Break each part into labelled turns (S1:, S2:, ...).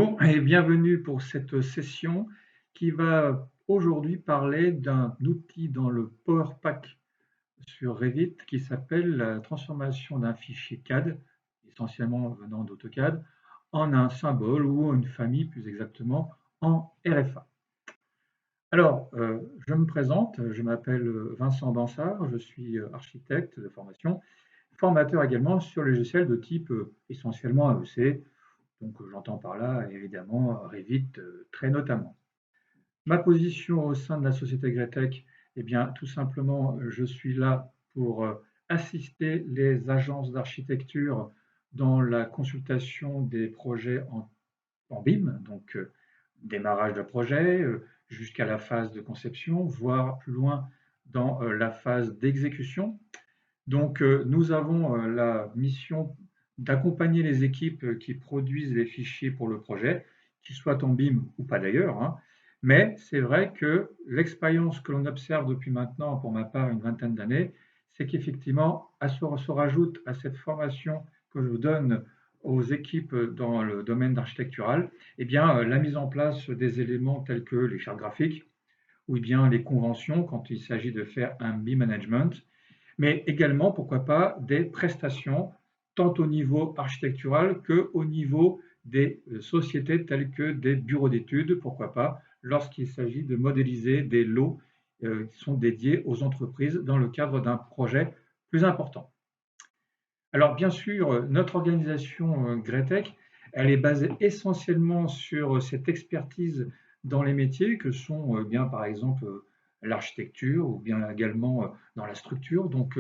S1: Bonjour et bienvenue pour cette session qui va aujourd'hui parler d'un outil dans le Power Pack sur Revit qui s'appelle la transformation d'un fichier CAD, essentiellement venant d'AutoCAD, en un symbole ou une famille plus exactement en RFA. Alors, je me présente, je m'appelle Vincent Bansard, je suis architecte de formation, formateur également sur les logiciels de type essentiellement AEC. Donc, j'entends par là, évidemment, Revit très notamment. Ma position au sein de la société Gretec, eh bien, tout simplement, je suis là pour assister les agences d'architecture dans la consultation des projets en BIM, donc démarrage de projet jusqu'à la phase de conception, voire plus loin dans la phase d'exécution. Donc, nous avons la mission d'accompagner les équipes qui produisent les fichiers pour le projet, qu'ils soient en BIM ou pas d'ailleurs, hein. Mais c'est vrai que l'expérience que l'on observe depuis maintenant, pour ma part, une vingtaine d'années, c'est qu'effectivement, se rajoute à cette formation que je donne aux équipes dans le domaine architectural, eh bien, la mise en place des éléments tels que les chartes graphiques ou bien les conventions quand il s'agit de faire un BIM management, mais également, pourquoi pas, des prestations, tant au niveau architectural qu'au niveau des sociétés telles que des bureaux d'études, pourquoi pas, lorsqu'il s'agit de modéliser des lots qui sont dédiés aux entreprises dans le cadre d'un projet plus important. Alors bien sûr, notre organisation Gretec, elle est basée essentiellement sur cette expertise dans les métiers que sont bien par exemple l'architecture ou bien également dans la structure. Donc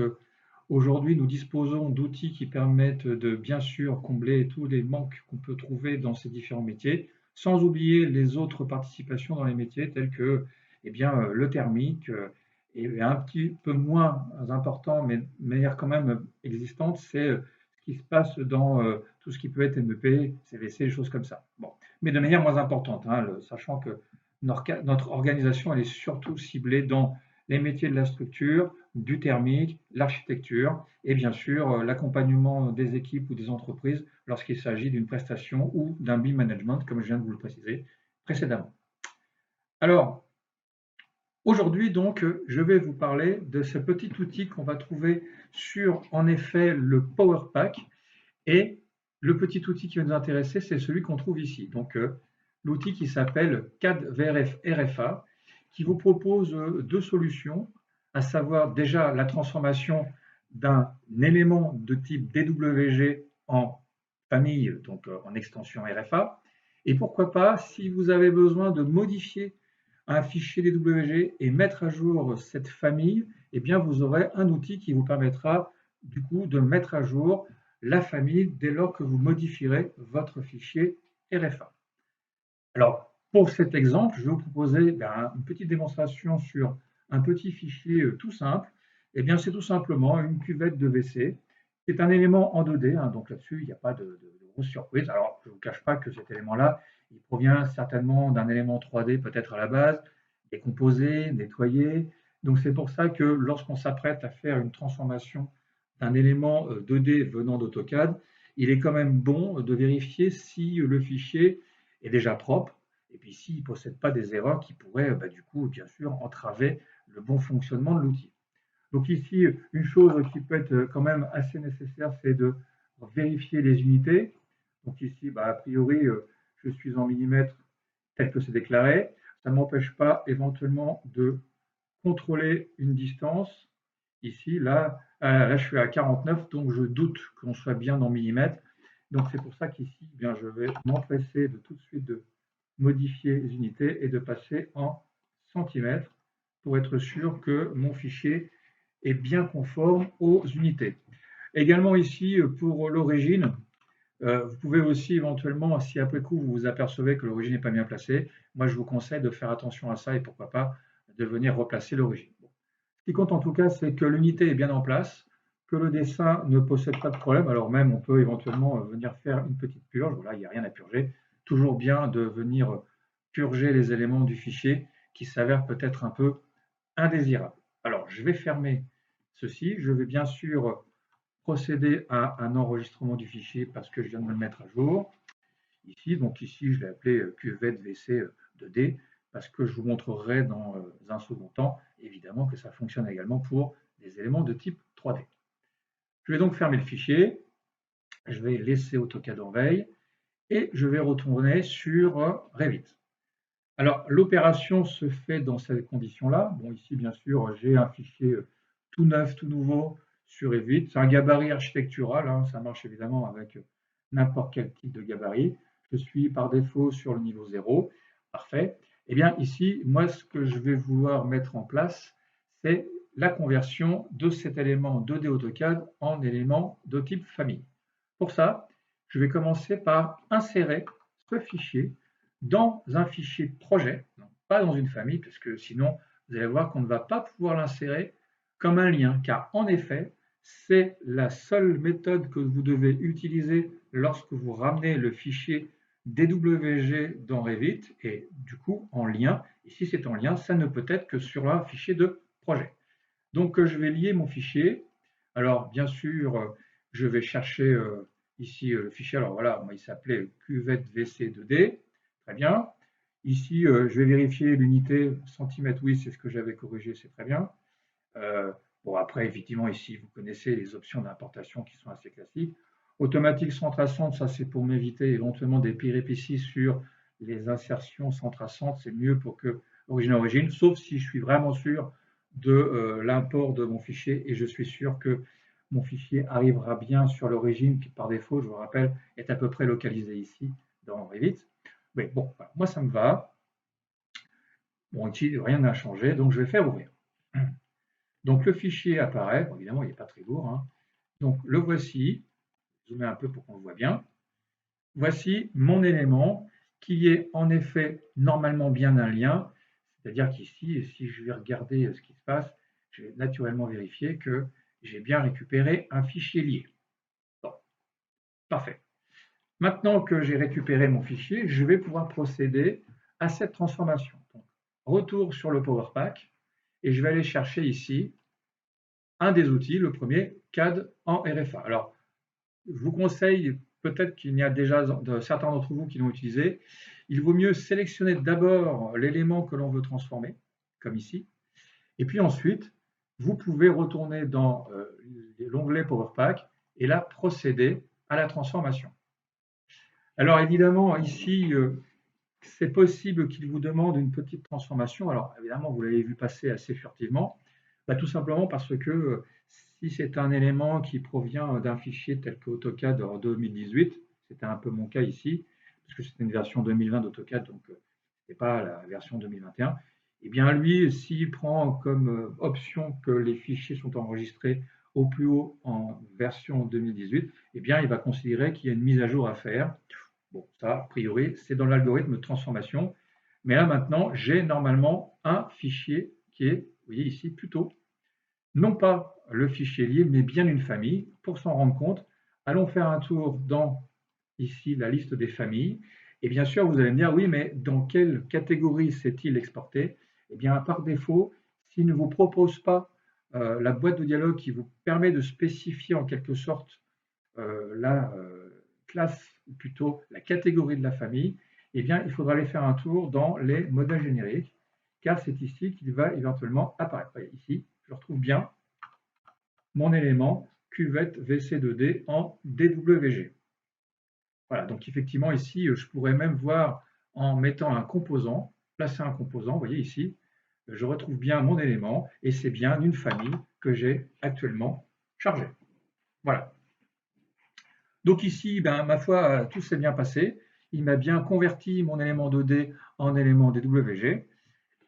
S1: aujourd'hui, nous disposons d'outils qui permettent de bien sûr combler tous les manques qu'on peut trouver dans ces différents métiers, sans oublier les autres participations dans les métiers tels que eh bien, le thermique, et un petit peu moins important, mais de manière quand même existante, c'est ce qui se passe dans tout ce qui peut être MEP, CVC, des choses comme ça. Bon. Mais de manière moins importante, hein, sachant que notre organisation elle est surtout ciblée dans les métiers de la structure, du thermique, l'architecture et bien sûr l'accompagnement des équipes ou des entreprises lorsqu'il s'agit d'une prestation ou d'un BIM management, comme je viens de vous le préciser précédemment. Alors, aujourd'hui, donc, je vais vous parler de ce petit outil qu'on va trouver sur, en effet, le Power Pack. Et le petit outil qui va nous intéresser, c'est celui qu'on trouve ici. Donc, l'outil qui s'appelle CAD VRF RFA, qui vous propose deux solutions, à savoir déjà la transformation d'un élément de type DWG en famille, donc en extension RFA. Et pourquoi pas, si vous avez besoin de modifier un fichier DWG et mettre à jour cette famille, eh bien vous aurez un outil qui vous permettra du coup de mettre à jour la famille dès lors que vous modifierez votre fichier RFA. Alors pour cet exemple, je vais vous proposer une petite démonstration sur un petit fichier tout simple. Eh bien c'est tout simplement une cuvette de WC. C'est un élément en 2D, hein, donc là-dessus il n'y a pas de grosse surprise. Alors je ne vous cache pas que cet élément-là, il provient certainement d'un élément 3D peut-être à la base, décomposé, nettoyé. Donc c'est pour ça que lorsqu'on s'apprête à faire une transformation d'un élément 2D venant d'AutoCAD, il est quand même bon de vérifier si le fichier est déjà propre et puis s'il ne possède pas des erreurs qui pourraient du coup bien sûr entraver le bon fonctionnement de l'outil. Donc ici, une chose qui peut être quand même assez nécessaire, c'est de vérifier les unités. Donc ici, a priori, je suis en millimètres tel que c'est déclaré. Ça ne m'empêche pas éventuellement de contrôler une distance. Ici, là, je suis à 49, donc je doute qu'on soit bien dans millimètres. Donc c'est pour ça qu'ici, je vais m'empresser de tout de suite de modifier les unités et de passer en centimètres pour être sûr que mon fichier est bien conforme aux unités. Également ici, pour l'origine, vous pouvez aussi éventuellement, si après coup vous vous apercevez que l'origine n'est pas bien placée, moi je vous conseille de faire attention à ça et pourquoi pas de venir replacer l'origine. Bon. Ce qui compte en tout cas, c'est que l'unité est bien en place, que le dessin ne possède pas de problème, alors même on peut éventuellement venir faire une petite purge, voilà, il n'y a rien à purger. Toujours bien de venir purger les éléments du fichier qui s'avèrent peut-être un peu indésirables. Alors je vais fermer ceci, je vais bien sûr procéder à un enregistrement du fichier parce que je viens de me le mettre à jour. ici. Donc ici, je l'ai appelé cuvette WC 2D parce que je vous montrerai dans un second temps, évidemment, que ça fonctionne également pour des éléments de type 3D. Je vais donc fermer le fichier, je vais laisser AutoCAD en veille et je vais retourner sur Revit. Alors, l'opération se fait dans ces conditions-là. Bon, ici, bien sûr, j'ai un fichier tout neuf, tout nouveau sur Revit. C'est un gabarit architectural, hein, ça marche évidemment avec n'importe quel type de gabarit. Je suis par défaut sur le niveau 0. Parfait. Eh bien, ici, moi, ce que je vais vouloir mettre en place, c'est la conversion de cet élément 2D AutoCAD en élément de type famille. Pour ça, je vais commencer par insérer ce fichier dans un fichier projet, donc pas dans une famille, parce que sinon, vous allez voir qu'on ne va pas pouvoir l'insérer comme un lien, car en effet, c'est la seule méthode que vous devez utiliser lorsque vous ramenez le fichier DWG dans Revit, et du coup en lien, et si c'est en lien, ça ne peut être que sur un fichier de projet. Donc je vais lier mon fichier. Alors bien sûr, je vais chercher ici le fichier. Alors voilà, moi il s'appelait cuvette VC2D. Très bien. Ici, je vais vérifier l'unité centimètre. Oui, c'est ce que j'avais corrigé, c'est très bien. Bon, après, effectivement, ici, vous connaissez les options d'importation qui sont assez classiques. Automatique centre-centre, ça c'est pour m'éviter éventuellement des péripéties sur les insertions centre-centre. C'est mieux pour que origine-origine, sauf si je suis vraiment sûr de l'import de mon fichier et je suis sûr que mon fichier arrivera bien sur l'origine qui, par défaut, je vous rappelle, est à peu près localisé ici dans Revit. Mais bon, voilà, moi ça me va. Bon, ici, rien n'a changé, donc je vais faire ouvrir. Donc le fichier apparaît, bon, évidemment il n'est pas très lourd, hein. Donc le voici, je mets un peu pour qu'on le voit bien. Voici mon élément qui est en effet normalement bien un lien, c'est-à-dire qu'ici, si je vais regarder ce qui se passe, je vais naturellement vérifier que j'ai bien récupéré un fichier lié. Bon, parfait. Maintenant que j'ai récupéré mon fichier, je vais pouvoir procéder à cette transformation. Donc, retour sur le Power Pack et je vais aller chercher ici un des outils, le premier, CAD en RFA. Alors, je vous conseille, peut-être qu'il y a déjà certains d'entre vous qui l'ont utilisé, il vaut mieux sélectionner d'abord l'élément que l'on veut transformer, comme ici, et puis ensuite, vous pouvez retourner dans l'onglet Power Pack et là, procéder à la transformation. Alors évidemment, ici, c'est possible qu'il vous demande une petite transformation. Alors évidemment, vous l'avez vu passer assez furtivement, tout simplement parce que si c'est un élément qui provient d'un fichier tel que AutoCAD en 2018, c'était un peu mon cas ici, parce que c'était une version 2020 d'AutoCAD, donc ce n'est pas la version 2021, eh bien lui, s'il prend comme option que les fichiers sont enregistrés au plus haut en version 2018, eh bien il va considérer qu'il y a une mise à jour à faire. Bon, ça, a priori, c'est dans l'algorithme de transformation. Mais là, maintenant, j'ai normalement un fichier qui est, vous voyez ici, plutôt, non pas le fichier lié, mais bien une famille. Pour s'en rendre compte, allons faire un tour dans, ici, la liste des familles. Et bien sûr, vous allez me dire, oui, mais dans quelle catégorie s'est-il exporté? Eh bien, par défaut, s'il ne vous propose pas la boîte de dialogue qui vous permet de spécifier en quelque sorte la classe, ou plutôt la catégorie de la famille, eh bien, il faudra aller faire un tour dans les modèles génériques, car c'est ici qu'il va éventuellement apparaître. Voyez, ici, je retrouve bien mon élément cuvette VC2D en DWG. Voilà, donc effectivement, ici, je pourrais même voir en mettant un composant, placer un composant, vous voyez ici, je retrouve bien mon élément, et c'est bien une famille que j'ai actuellement chargée. Voilà. Donc ici, ben, ma foi, tout s'est bien passé. Il m'a bien converti mon élément 2D en élément DWG.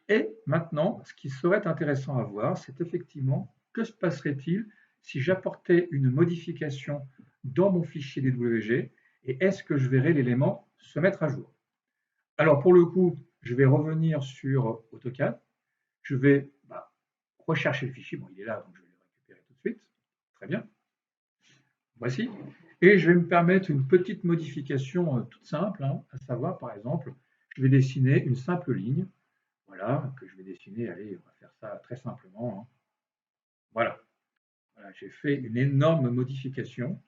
S1: Et maintenant, ce qui serait intéressant à voir, c'est effectivement que se passerait-il si j'apportais une modification dans mon fichier DWG et est-ce que je verrais l'élément se mettre à jour? Alors pour le coup, je vais revenir sur AutoCAD. Je vais rechercher le fichier. Bon, il est là, donc je vais le récupérer tout de suite. Très bien. Voici. Et je vais me permettre une petite modification toute simple, hein, à savoir, par exemple, je vais dessiner une simple ligne. Voilà, que je vais dessiner. Allez, on va faire ça très simplement, hein. Voilà. Voilà, j'ai fait une énorme modification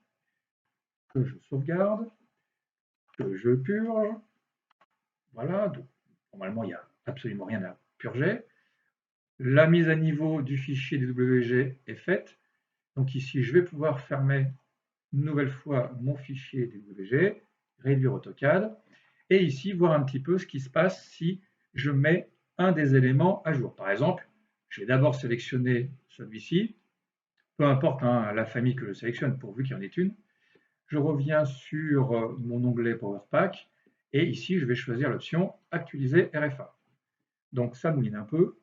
S1: que je sauvegarde. que je purge. Voilà, donc normalement il n'y a absolument rien à purger. La mise à niveau du fichier DWG est faite. Donc ici, je vais pouvoir fermer une nouvelle fois mon fichier DWG, réduire AutoCAD, et ici voir un petit peu ce qui se passe si je mets un des éléments à jour. Par exemple, je vais d'abord sélectionner celui-ci, peu importe hein, la famille que je sélectionne pourvu qu'il y en ait une. Je reviens sur mon onglet Power Pack et ici je vais choisir l'option Actualiser RFA. Donc ça mouline un peu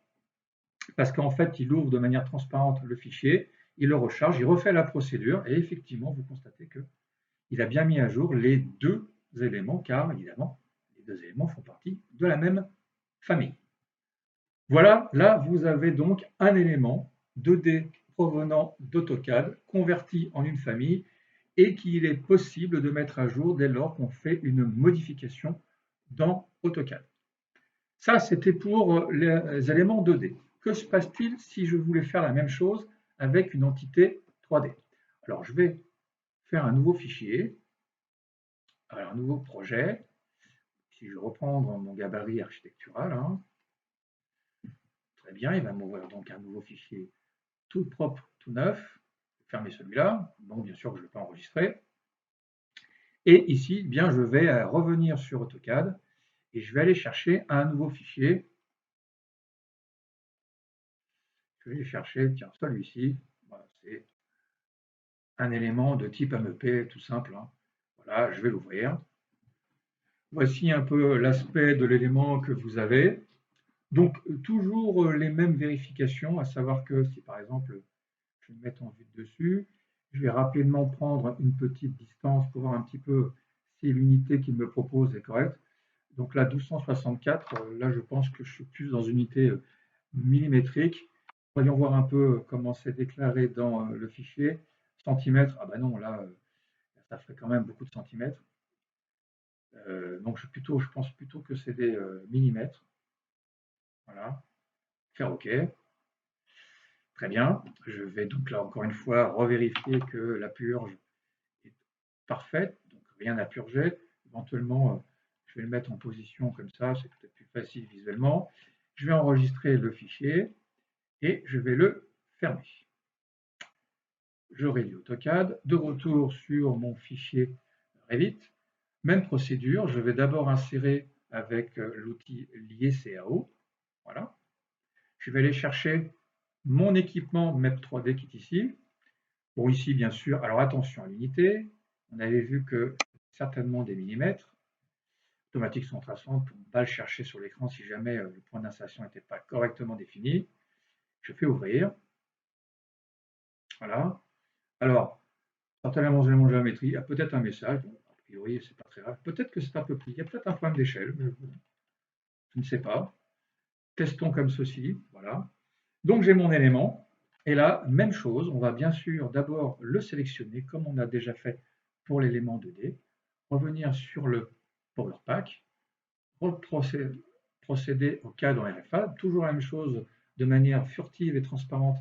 S1: parce qu'en fait il ouvre de manière transparente le fichier, il le recharge, il refait la procédure et effectivement vous constatez qu'il a bien mis à jour les deux éléments car évidemment les deux éléments font partie de la même famille. Voilà, là vous avez donc un élément 2D provenant d'AutoCAD converti en une famille et qu'il est possible de mettre à jour dès lors qu'on fait une modification dans AutoCAD. Ça, c'était pour les éléments 2D. Que se passe-t-il si je voulais faire la même chose avec une entité 3D? Alors, je vais faire un nouveau fichier, alors un nouveau projet. Si je reprends mon gabarit architectural, hein, très bien, il va m'ouvrir donc un nouveau fichier tout propre, tout neuf. Je vais fermer celui-là. Bon, bien sûr que je ne vais pas enregistrer. Et ici, eh bien, je vais revenir sur AutoCAD et je vais aller chercher un nouveau fichier. Je vais chercher, tiens, celui-ci. Voilà, c'est un élément de type MEP, tout simple. Hein. Voilà, je vais l'ouvrir. Voici un peu l'aspect de l'élément que vous avez. Donc, toujours les mêmes vérifications, à savoir que si par exemple, je vais me mettre en vue de dessus, je vais rapidement prendre une petite distance pour voir un petit peu si l'unité qu'il me propose est correcte. Donc là, 1264, là je pense que je suis plus dans une unité millimétrique. Voyons voir un peu comment c'est déclaré dans le fichier. Centimètres, ah ben non, là, ça ferait quand même beaucoup de centimètres. Donc je pense plutôt que c'est des millimètres. Voilà, faire OK. Très bien. Je vais donc là encore une fois revérifier que la purge est parfaite, donc rien à purger. Éventuellement, je vais le mettre en position comme ça, c'est peut-être plus facile visuellement. Je vais enregistrer le fichier et je vais le fermer. Je réduis AutoCAD. De retour sur mon fichier Revit, même procédure, je vais d'abord insérer avec l'outil lié CAO. Voilà. Je vais aller chercher mon équipement MEP 3D qui est ici. Bon, ici, bien sûr, alors attention à l'unité. On avait vu que certainement des millimètres. Automatique sans traçant pour ne pas le chercher sur l'écran si jamais le point d'insertion n'était pas correctement défini. Je fais ouvrir. Voilà. Alors, certainement éléments de géométrie, il y a peut-être un message. Bon, a priori, c'est pas très grave. Peut-être que c'est un peu pris. Il y a peut-être un problème d'échelle, mais je ne sais pas. Testons comme ceci. Voilà. Donc, j'ai mon élément. Et là, même chose. On va bien sûr d'abord le sélectionner, comme on a déjà fait pour l'élément 2D. Revenir sur le Power Pack. Procéder au cadre en RFA. Toujours la même chose de manière furtive et transparente.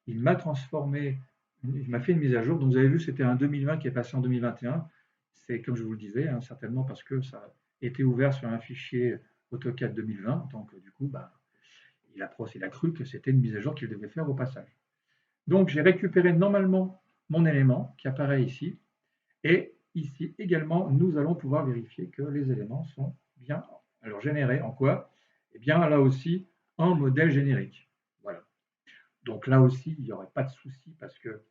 S1: Il m'a transformé, il m'a fait une mise à jour. Donc, vous avez vu, c'était un 2020 qui est passé en 2021. C'est comme je vous le disais, hein, certainement parce que ça a été ouvert sur un fichier AutoCAD 2020. Donc, du coup, il a cru que c'était une mise à jour qu'il devait faire au passage. Donc, j'ai récupéré normalement mon élément qui apparaît ici. Et ici également, nous allons pouvoir vérifier que les éléments sont bien générés en quoi? Eh bien, là aussi, en modèle générique. Voilà. Donc là aussi, il n'y aurait pas de souci parce que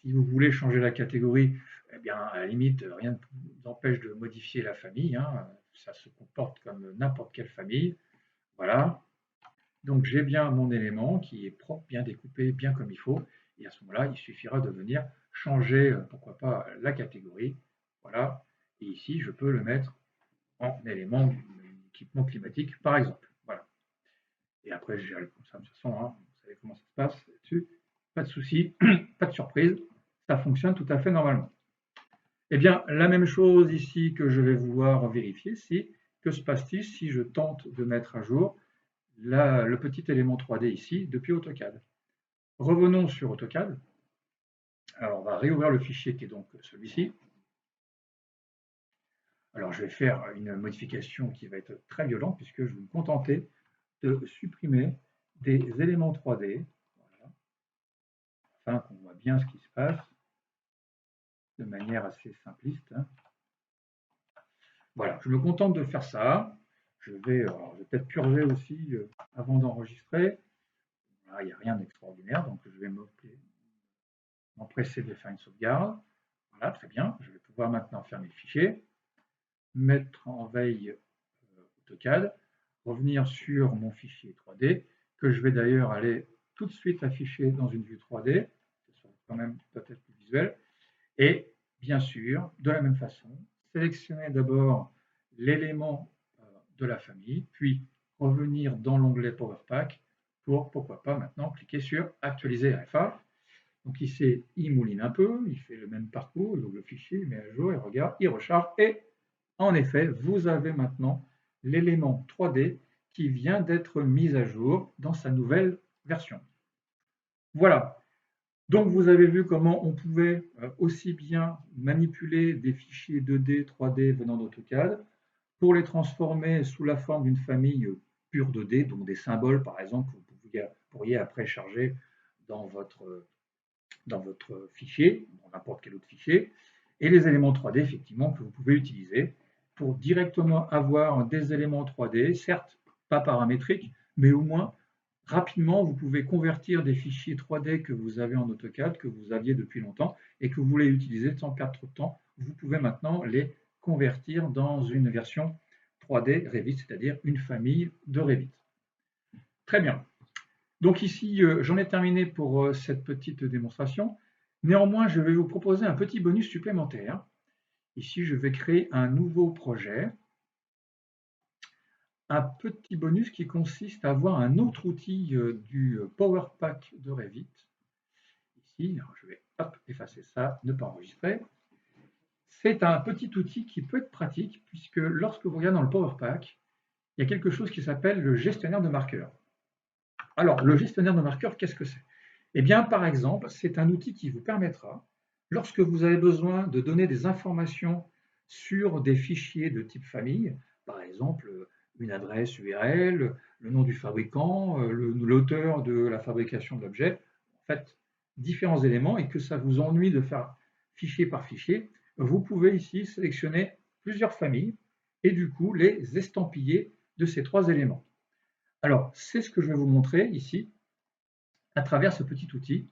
S1: si vous voulez changer la catégorie, eh bien, à la limite, rien ne vous empêche de modifier la famille. Hein. Ça se comporte comme n'importe quelle famille. Voilà. Donc, j'ai bien mon élément qui est propre, bien découpé, bien comme il faut. Et à ce moment-là, il suffira de venir changer, pourquoi pas, la catégorie. Voilà. Et ici, je peux le mettre en élément d'équipement climatique, par exemple. Voilà. Et après, je gérerai comme ça, de toute façon, hein, vous savez comment ça se passe là-dessus. Pas de souci, pas de surprise. Ça fonctionne tout à fait normalement. Eh bien, la même chose ici que je vais vouloir vérifier, c'est que se passe-t-il si je tente de mettre à jour le petit élément 3D ici depuis AutoCAD. Revenons sur AutoCAD. Alors, on va réouvrir le fichier qui est donc celui-ci. Alors, je vais faire une modification qui va être très violente puisque je vais me contenter de supprimer des éléments 3D, voilà, afin qu'on voit bien ce qui se passe de manière assez simpliste, hein. Voilà, je me contente de faire ça. Je vais peut-être purger aussi avant d'enregistrer. Voilà, il n'y a rien d'extraordinaire, donc je vais m'empresser de faire une sauvegarde. Voilà, très bien. Je vais pouvoir maintenant fermer le fichier, mettre en veille AutoCAD, revenir sur mon fichier 3D, que je vais d'ailleurs aller tout de suite afficher dans une vue 3D, ce sera quand même peut-être plus visuel, et bien sûr, de la même façon, sélectionner d'abord l'élément de la famille, puis revenir dans l'onglet Power Pack pour, pourquoi pas maintenant, cliquer sur Actualiser RFA. Donc ici, il mouline un peu, il fait le même parcours, donc le fichier, il met à jour, il regarde, il recharge, et en effet, vous avez maintenant l'élément 3D qui vient d'être mis à jour dans sa nouvelle version. Voilà. Donc vous avez vu comment on pouvait aussi bien manipuler des fichiers 2D, 3D venant d'AutoCAD pour les transformer sous la forme d'une famille pure 2D, donc des symboles par exemple que vous pourriez après charger dans votre fichier, dans n'importe quel autre fichier, et les éléments 3D effectivement que vous pouvez utiliser pour directement avoir des éléments 3D, certes pas paramétriques, mais au moins rapidement vous pouvez convertir des fichiers 3D que vous avez en AutoCAD, que vous aviez depuis longtemps et que vous voulez utiliser sans perdre trop de temps. Vous pouvez maintenant les convertir dans une version 3D Revit, c'est-à-dire une famille de Revit. Très bien. Donc ici, j'en ai terminé pour cette petite démonstration. Néanmoins, je vais vous proposer un petit bonus supplémentaire. Ici, je vais créer un nouveau projet. Un petit bonus qui consiste à avoir un autre outil du Power Pack de Revit. Ici, alors je vais effacer ça, ne pas enregistrer. C'est un petit outil qui peut être pratique puisque lorsque vous regardez dans le Power Pack, il y a quelque chose qui s'appelle le gestionnaire de marqueurs. Alors, le gestionnaire de marqueurs, qu'est-ce que c'est? Eh bien, par exemple, c'est un outil qui vous permettra, lorsque vous avez besoin de donner des informations sur des fichiers de type famille, par exemple une adresse URL, le nom du fabricant, l'auteur de la fabrication de l'objet, en fait, différents éléments, et que ça vous ennuie de faire fichier par fichier, vous pouvez ici sélectionner plusieurs familles et du coup les estampiller de ces trois éléments. Alors, c'est ce que je vais vous montrer ici à travers ce petit outil.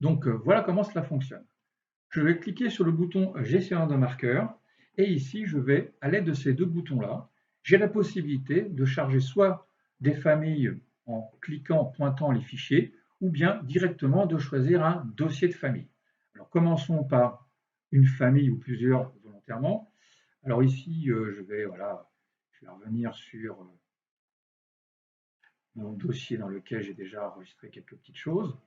S1: Donc, voilà comment cela fonctionne. Je vais cliquer sur le bouton gestionnaire de marqueurs et ici, je vais, à l'aide de ces deux boutons-là, j'ai la possibilité de charger soit des familles en cliquant, en pointant les fichiers, ou bien directement de choisir un dossier de famille. Alors, commençons par une famille ou plusieurs volontairement. Alors ici, je vais revenir sur mon dossier dans lequel j'ai déjà enregistré quelques petites choses.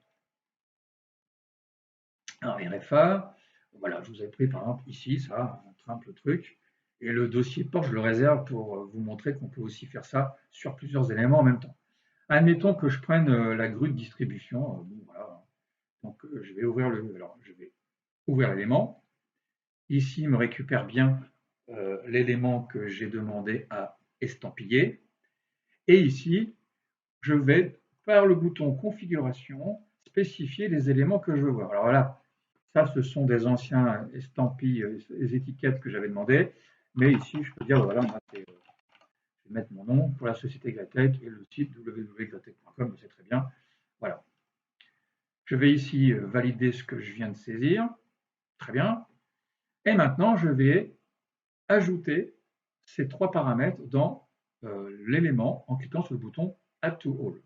S1: Alors RFA, voilà, je vous ai pris par exemple ici, ça, un simple truc. Et le dossier port, je le réserve pour vous montrer qu'on peut aussi faire ça sur plusieurs éléments en même temps. Admettons que je prenne la grue de distribution. Bon, voilà. Donc je vais ouvrir l'élément. Ici, il me récupère bien l'élément que j'ai demandé à estampiller. Et ici, je vais, par le bouton configuration, spécifier les éléments que je veux voir. Alors là, ça, ce sont des anciens estampilles, les étiquettes que j'avais demandé. Mais ici, je peux dire, voilà, je vais mettre mon nom pour la société Gratec et le site www.gratec.com, c'est très bien. Voilà. Je vais ici valider ce que je viens de saisir. Très bien. Et maintenant, je vais ajouter ces trois paramètres dans l'élément en cliquant sur le bouton Add to All.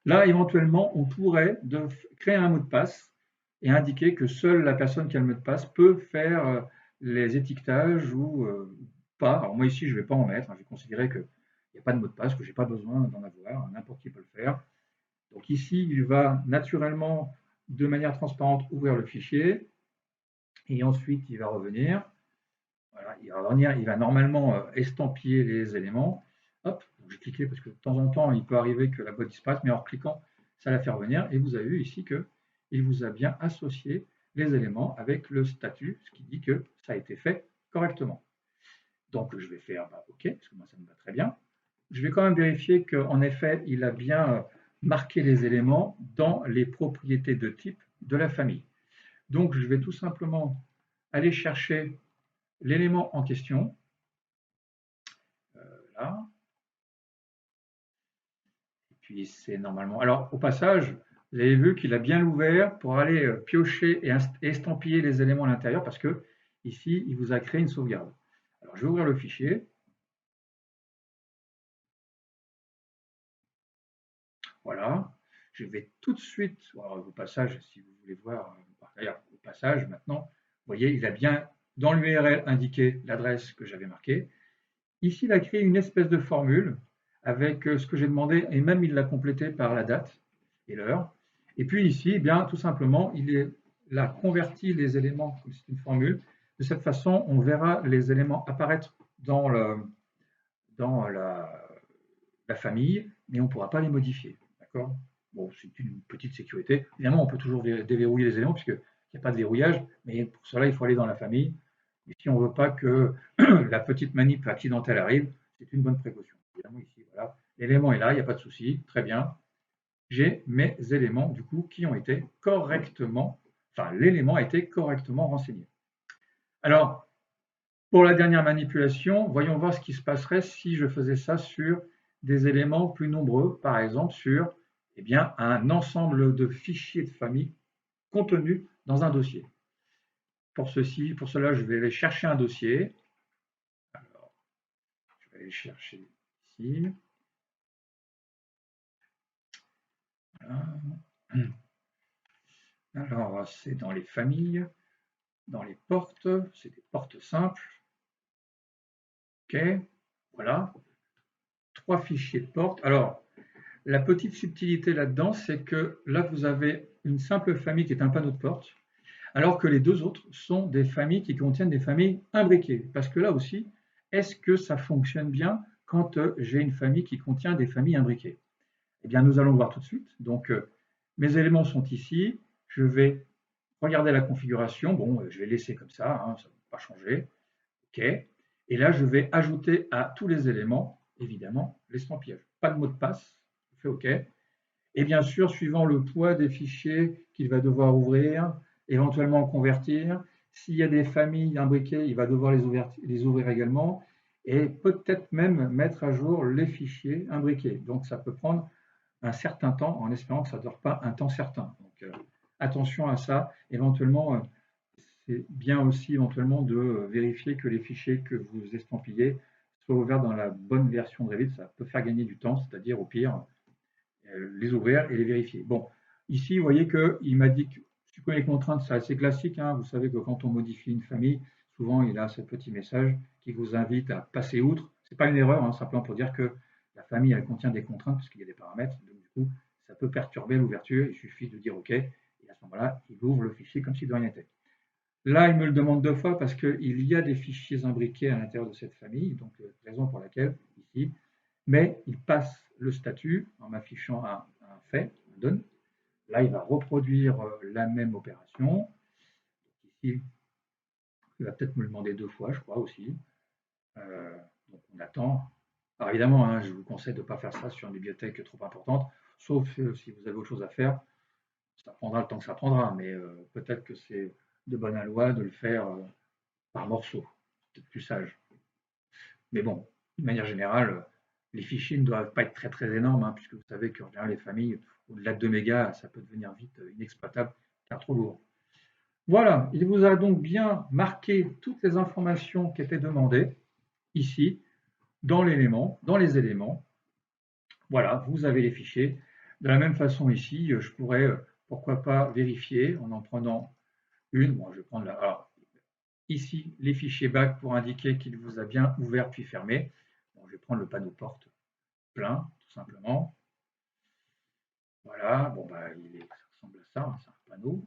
S1: Là, éventuellement, on pourrait créer un mot de passe et indiquer que seule la personne qui a le mot de passe peut faire les étiquetages ou pas. Alors moi ici, je ne vais pas en mettre. Je vais considérer qu'il n'y a pas de mot de passe, que je n'ai pas besoin d'en avoir. N'importe qui peut le faire. Donc ici, il va naturellement, de manière transparente, ouvrir le fichier. Et ensuite, il va revenir. Voilà, il va normalement estampiller les éléments. Hop, j'ai cliqué parce que de temps en temps, il peut arriver que la boîte disparaisse, mais en cliquant, ça la fait revenir. Et vous avez vu ici qu'il vous a bien associé les éléments avec le statut, ce qui dit que ça a été fait correctement. Donc je vais faire OK, parce que moi ça me va très bien. Je vais quand même vérifier qu'en effet, il a bien marqué les éléments dans les propriétés de type de la famille. Donc je vais tout simplement aller chercher l'élément en question. Là. Et puis c'est normalement. Alors au passage, vous avez vu qu'il a bien ouvert pour aller piocher et estampiller les éléments à l'intérieur parce que ici, il vous a créé une sauvegarde. Alors je vais ouvrir le fichier. Voilà. Je vais tout de suite, alors, au passage, si vous voulez voir, d'ailleurs, au passage, maintenant, vous voyez, il a bien dans l'URL indiqué l'adresse que j'avais marquée. Ici, il a créé une espèce de formule avec ce que j'ai demandé et même il l'a complété par la date et l'heure. Et puis ici, eh bien, tout simplement, il a converti les éléments, comme c'est une formule. De cette façon, on verra les éléments apparaître dans la famille, mais on ne pourra pas les modifier. D'accord? Bon, c'est une petite sécurité. Évidemment, on peut toujours déverrouiller les éléments puisqu'il n'y a pas de verrouillage, mais pour cela, il faut aller dans la famille. Et si on ne veut pas que la petite manip accidentelle arrive, c'est une bonne précaution. Évidemment, ici, voilà, l'élément est là, il n'y a pas de souci, très bien. J'ai mes éléments, du coup, qui ont été correctement, enfin, l'élément a été correctement renseigné. Alors, pour la dernière manipulation, voyons voir ce qui se passerait si je faisais ça sur des éléments plus nombreux, par exemple sur eh bien, un ensemble de fichiers de famille contenus dans un dossier. Pour cela, je vais aller chercher un dossier. Alors, je vais aller chercher ici. Voilà. Alors, c'est dans les familles, dans les portes, c'est des portes simples. OK, voilà. 3 fichiers de porte. Alors, la petite subtilité là-dedans, c'est que là, vous avez une simple famille qui est un panneau de porte, alors que les deux autres sont des familles qui contiennent des familles imbriquées. Parce que là aussi, est-ce que ça fonctionne bien quand j'ai une famille qui contient des familles imbriquées? Eh bien, nous allons voir tout de suite. Donc, mes éléments sont ici. Je vais regarder la configuration. Bon, je vais laisser comme ça, hein, ça ne va pas changer. OK. Et là, je vais ajouter à tous les éléments, évidemment, l'estampillage. Pas de mot de passe. Je fais OK. Et bien sûr, suivant le poids des fichiers qu'il va devoir ouvrir, éventuellement convertir, s'il y a des familles imbriquées, il va devoir les ouvrir également, et peut-être même mettre à jour les fichiers imbriqués. Donc ça peut prendre un certain temps, en espérant que ça ne dure pas un temps certain. Donc attention à ça. Éventuellement, c'est bien aussi éventuellement de vérifier que les fichiers que vous estampillez soient ouverts dans la bonne version de Revit. Ça peut faire gagner du temps, c'est-à-dire au pire, les ouvrir et les vérifier. Bon, ici, vous voyez qu'il m'a dit que supprimer les contraintes, c'est assez classique. Hein. Vous savez que quand on modifie une famille, souvent il a ce petit message qui vous invite à passer outre. Ce n'est pas une erreur, hein, simplement pour dire que la famille elle contient des contraintes parce qu'il y a des paramètres. Donc du coup, ça peut perturber l'ouverture. Il suffit de dire OK. Et à ce moment-là, il ouvre le fichier comme si de rien n'était. Là, il me le demande 2 fois parce qu'il y a des fichiers imbriqués à l'intérieur de cette famille. Donc, raison pour laquelle, ici, mais il passe le statut en m'affichant un fait, un done. Là, il va reproduire la même opération. Ici, il va peut-être me le demander 2 fois, je crois aussi. Donc, on attend. Alors, évidemment, hein, je vous conseille de ne pas faire ça sur une bibliothèque trop importante, sauf si vous avez autre chose à faire. Ça prendra le temps que ça prendra, mais peut-être que c'est de bonne loi de le faire par morceaux. C'est peut-être plus sage. Mais bon, de manière générale, les fichiers ne doivent pas être très très énormes, hein, puisque vous savez que les familles, au-delà de 2 mégas, ça peut devenir vite inexploitable, car trop lourd. Voilà, il vous a donc bien marqué toutes les informations qui étaient demandées, ici, dans l'élément, dans les éléments. Voilà, vous avez les fichiers. De la même façon ici, je pourrais, pourquoi pas, vérifier en prenant une. Bon, je vais prendre la. Alors, ici, les fichiers back pour indiquer qu'il vous a bien ouvert puis fermé. Bon, je vais prendre le panneau porte plein, tout simplement. Voilà, bon, bah, ça ressemble à ça, hein, c'est un panneau.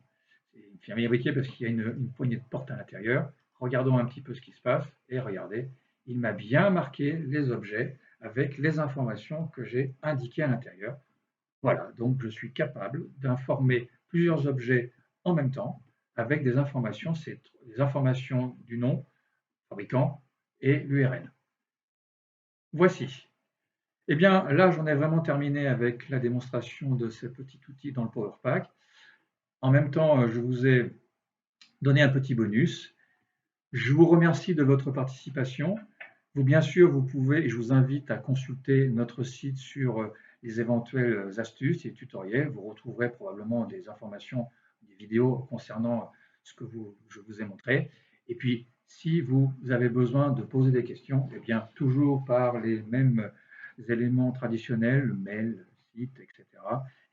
S1: C'est une famille imbriquée parce qu'il y a une poignée de porte à l'intérieur. Regardons un petit peu ce qui se passe et regardez, il m'a bien marqué les objets avec les informations que j'ai indiquées à l'intérieur. Voilà, donc je suis capable d'informer plusieurs objets en même temps avec des informations, c'est des informations du nom, fabricant et l'URL. Voici. Eh bien, là, j'en ai vraiment terminé avec la démonstration de ce petit outil dans le Power Pack. En même temps, je vous ai donné un petit bonus. Je vous remercie de votre participation. Bien sûr, vous pouvez, et je vous invite à consulter notre site sur les éventuelles astuces et tutoriels. Vous retrouverez probablement des informations, des vidéos concernant ce que je vous ai montré. Et puis, si vous avez besoin de poser des questions, eh bien, toujours par les mêmes éléments traditionnels, le mail, le site, etc.,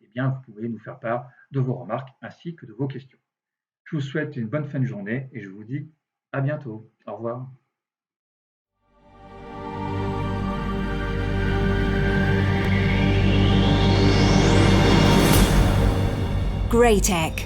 S1: eh bien, vous pouvez nous faire part de vos remarques ainsi que de vos questions. Je vous souhaite une bonne fin de journée et je vous dis à bientôt. Au revoir.
S2: Greytech.